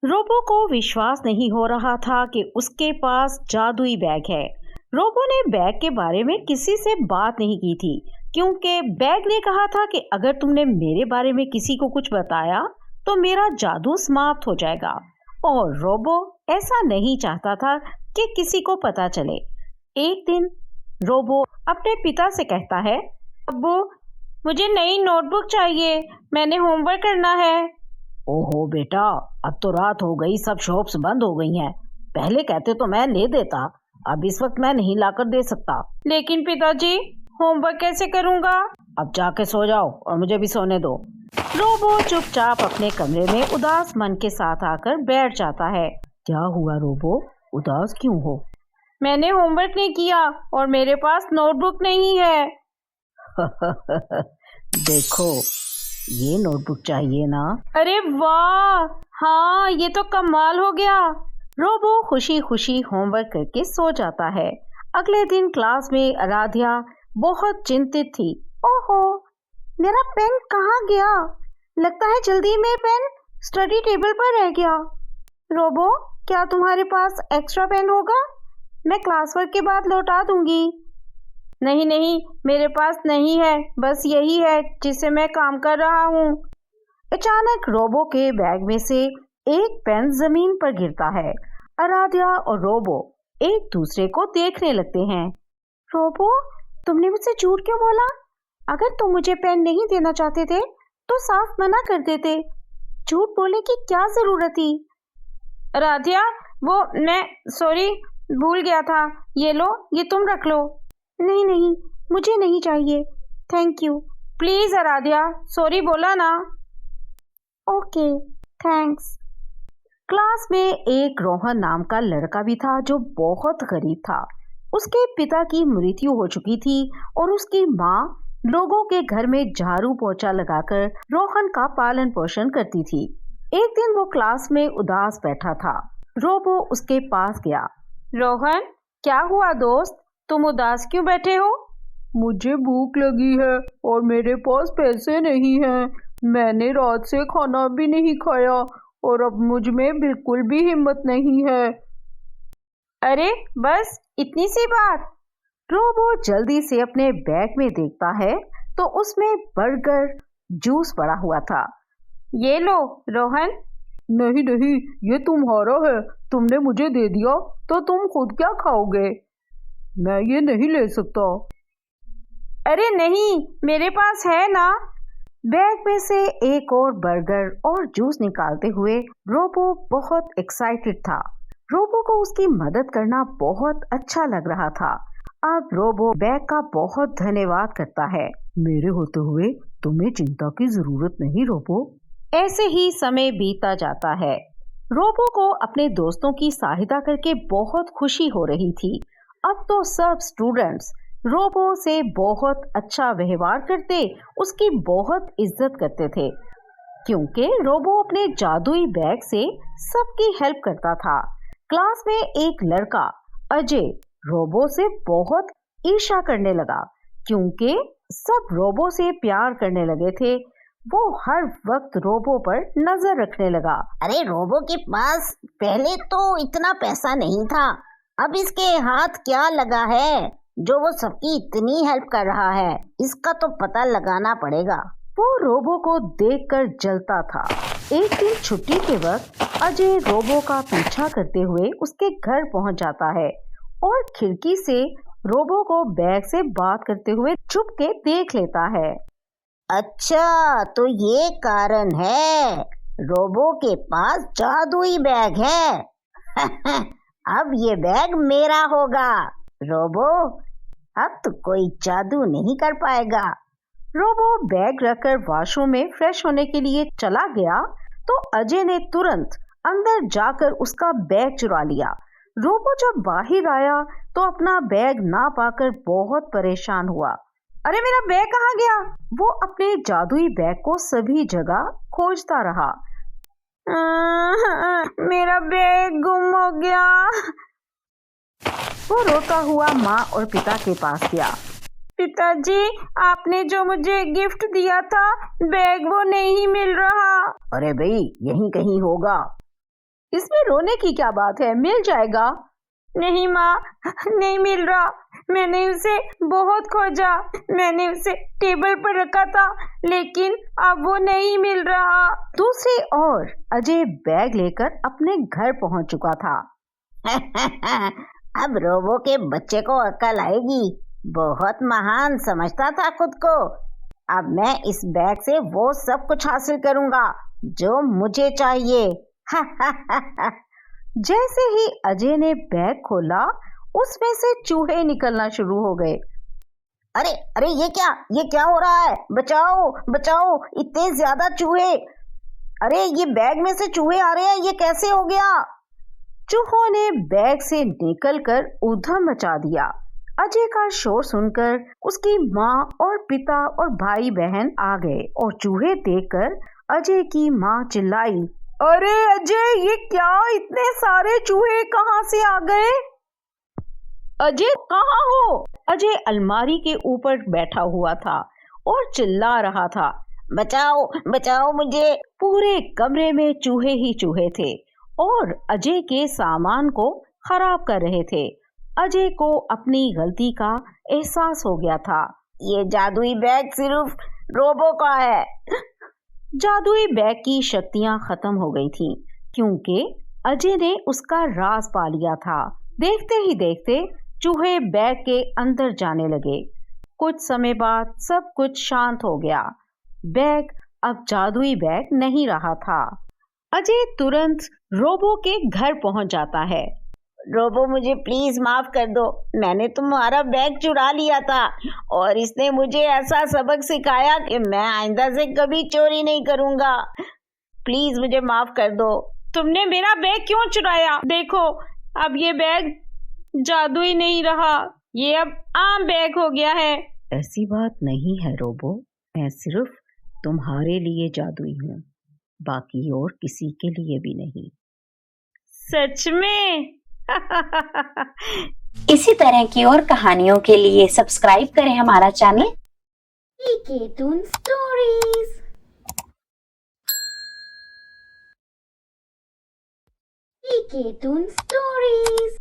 Robo को विश्वास नहीं हो रहा था कि उसके पास जादुई बैग है। रोबो ने बैग के बारे में किसी से बात नहीं की थी, क्योंकि बैग ने कहा था कि अगर तुमने मेरे बारे में किसी को कुछ बताया तो मेरा जादू समाप्त हो जाएगा। और रोबो ऐसा नहीं चाहता था कि किसी को पता चले। एक दिन रोबो अपने पिता से कहता है, अब्बू, मुझे नई नोटबुक चाहिए, मैंने होमवर्क करना है। ओहो बेटा, अब तो रात हो गई, सब शॉप्स बंद हो गई हैं। पहले कहते तो मैं ले देता, अब इस वक्त मैं नहीं लाकर दे सकता। लेकिन पिताजी, होमवर्क कैसे करूंगा? अब जाके सो जाओ और मुझे भी सोने दो। रोबो चुपचाप अपने कमरे में उदास मन के साथ आकर बैठ जाता है। क्या हुआ रोबो, उदास क्यों हो? मैंने होमवर्क नहीं किया और मेरे पास नोटबुक नहीं है। देखो, ये नोटबुक चाहिए ना? अरे वाह, हाँ, ये तो कमाल हो गया। रोबो खुशी खुशी होमवर्क करके सो जाता है। अगले दिन क्लास में आराध्या बहुत चिंतित थी। ओहो, मेरा पेन कहाँ गया? लगता है जल्दी में पेन स्टडी टेबल पर रह गया। रोबो, क्या तुम्हारे पास एक्स्ट्रा पेन होगा? मैं क्लास वर्क के बाद लौटा दूंगी। नहीं नहीं, मेरे पास नहीं है, बस यही है जिससे मैं काम कर रहा हूँ। अचानक रोबो के बैग में से एक पेन जमीन पर गिरता है। आराध्या और रोबो एक दूसरे को देखने लगते हैं। रोबो, तुमने मुझसे झूठ क्यों बोला? अगर तुम मुझे पेन नहीं देना चाहते थे तो साफ मना कर देते। झूठ बोलने की क्या जरूरत थी? आराध्या, वो मैं सॉरी, भूल गया था। ये लो, ये तुम रख लो। नहीं नहीं, मुझे नहीं चाहिए, thank you. Please Aradhya, sorry बोला ना। Okay, thanks. क्लास में एक रोहन नाम का लड़का भी था जो बहुत गरीब था। उसके पिता की मृत्यु हो चुकी थी और उसकी माँ लोगों के घर में झाड़ू पोछा लगाकर रोहन का पालन पोषण करती थी। एक दिन वो क्लास में उदास बैठा था। रोबो उसके पास गया। रोहन, क्या हुआ दोस्त, तुम उदास क्यों बैठे हो? मुझे भूख लगी है और मेरे पास पैसे नहीं हैं। मैंने रात से खाना भी नहीं खाया और अब मुझ में बिल्कुल भी हिम्मत नहीं है। अरे बस इतनी सी बात? रोबो जल्दी से अपने बैग में देखता है तो उसमें बर्गर जूस पड़ा हुआ था। ये लो रोहन। नहीं नहीं, ये तुम्हारा है, तुमने मुझे दे दिया तो तुम खुद क्या खाओगे? मैं ये नहीं ले सकता। अरे नहीं, मेरे पास है ना। बैग में से एक और बर्गर और जूस निकालते हुए रोबो बहुत एक्साइटेड था। रोबो को उसकी मदद करना बहुत अच्छा लग रहा था। अब रोबो बैग का बहुत धन्यवाद करता है। मेरे होते हुए तुम्हें चिंता की जरूरत नहीं रोबो। ऐसे ही समय बीता जाता है। रोबो को अपने दोस्तों की सहायता करके बहुत खुशी हो रही थी। अब तो सब स्टूडेंट्स रोबो से बहुत अच्छा व्यवहार करते, उसकी बहुत इज्जत करते थे, क्योंकि रोबो अपने जादुई बैग से सबकी हेल्प करता था। क्लास में एक लड़का अजय रोबो से बहुत ईर्ष्या करने लगा, क्योंकि सब रोबो से प्यार करने लगे थे। वो हर वक्त रोबो पर नजर रखने लगा। अरे रोबो के पास पहले तो इतना पैसा नहीं था, अब इसके हाथ क्या लगा है जो वो सबकी इतनी हेल्प कर रहा है? इसका तो पता लगाना पड़ेगा। वो रोबो को देखकर जलता था। एक दिन छुट्टी के वक्त अजय रोबो का पीछा करते हुए उसके घर पहुंच जाता है और खिड़की से रोबो को बैग से बात करते हुए छुप के देख लेता है। अच्छा, तो ये कारण है रोबो के पास जादुई बैग है। अब ये बैग मेरा होगा। रोबो, अब तो कोई जादू नहीं कर पाएगा। रोबो बैग रखकर वॉशरूम में फ्रेश होने के लिए चला गया तो अजय ने तुरंत अंदर जाकर उसका बैग चुरा लिया। रोबो जब बाहर आया तो अपना बैग ना पाकर बहुत परेशान हुआ। अरे मेरा बैग कहाँ गया? वो अपने जादुई बैग को सभी जगह खोजता रहा। मेरा बैग गुम हो गया। वो रोता हुआ माँ और पिता के पास गया। पिताजी, आपने जो मुझे गिफ्ट दिया था, बैग वो नहीं मिल रहा। अरे भाई, यहीं कहीं होगा। इसमें रोने की क्या बात है, मिल जाएगा। नहीं माँ, नहीं मिल रहा। मैंने उसे बहुत खोजा। मैंने उसे टेबल पर रखा था, लेकिन अब वो नहीं मिल रहा। दूसरी ओर अजय बैग लेकर अपने घर पहुंच चुका था। अब रोबो के बच्चे को अक्ल आएगी। बहुत महान समझता था खुद को। अब मैं इस बैग से वो सब कुछ हासिल करूंगा जो मुझे चाहिए। जैसे ही अजय ने बैग खोला, उसमें से चूहे निकलना शुरू हो गए। अरे अरे, ये क्या हो रहा है? बचाओ बचाओ, इतने ज्यादा चूहे! अरे ये बैग में से चूहे आ रहे हैं, ये कैसे हो गया? चूहों ने बैग से निकलकर ऊधम मचा दिया। अजय का शोर सुनकर उसकी माँ और पिता और भाई बहन आ गए और चूहे देखकर अजय की माँ चिल्लाई, अरे अजय, ये क्या? इतने सारे चूहे कहाँ से आ गए? अजय कहाँ हो? अजय अलमारी के ऊपर बैठा हुआ था और चिल्ला रहा था, बचाओ बचाओ मुझे! पूरे कमरे में चूहे ही चूहे थे और अजय के सामान को खराब कर रहे थे। अजय को अपनी गलती का एहसास हो गया था। ये जादुई बैग सिर्फ रोबो का है। जादुई बैग की शक्तियां खत्म हो गई थीं, क्योंकि अजय ने उसका राज पा लिया था। देखते ही देखते चूहे बैग के अंदर जाने लगे। कुछ समय बाद सब कुछ शांत हो गया। बैग अब जादुई बैग नहीं रहा था। अजय तुरंत रोबो के घर पहुंच जाता है। रोबो, मुझे प्लीज माफ कर दो। मैंने तुम्हारा बैग चुरा लिया था और इसने मुझे ऐसा सबक सिखाया कि मैं आइंदा से कभी चोरी नहीं करूंगा। प्लीज मुझे माफ कर दो। तुमने मेरा बैग क्यों चुराया? देखो, अब ये बैग जादुई नहीं रहा, ये अब आम बैग हो गया है। ऐसी बात नहीं है रोबो, मैं सिर्फ तुम्हारे लिए जादुई हूँ, बाकी और किसी के लिए भी नहीं। सच में? इसी तरह की और कहानियों के लिए सब्सक्राइब करें हमारा चैनल पीके टून स्टोरीज। पीके टून स्टोरीज।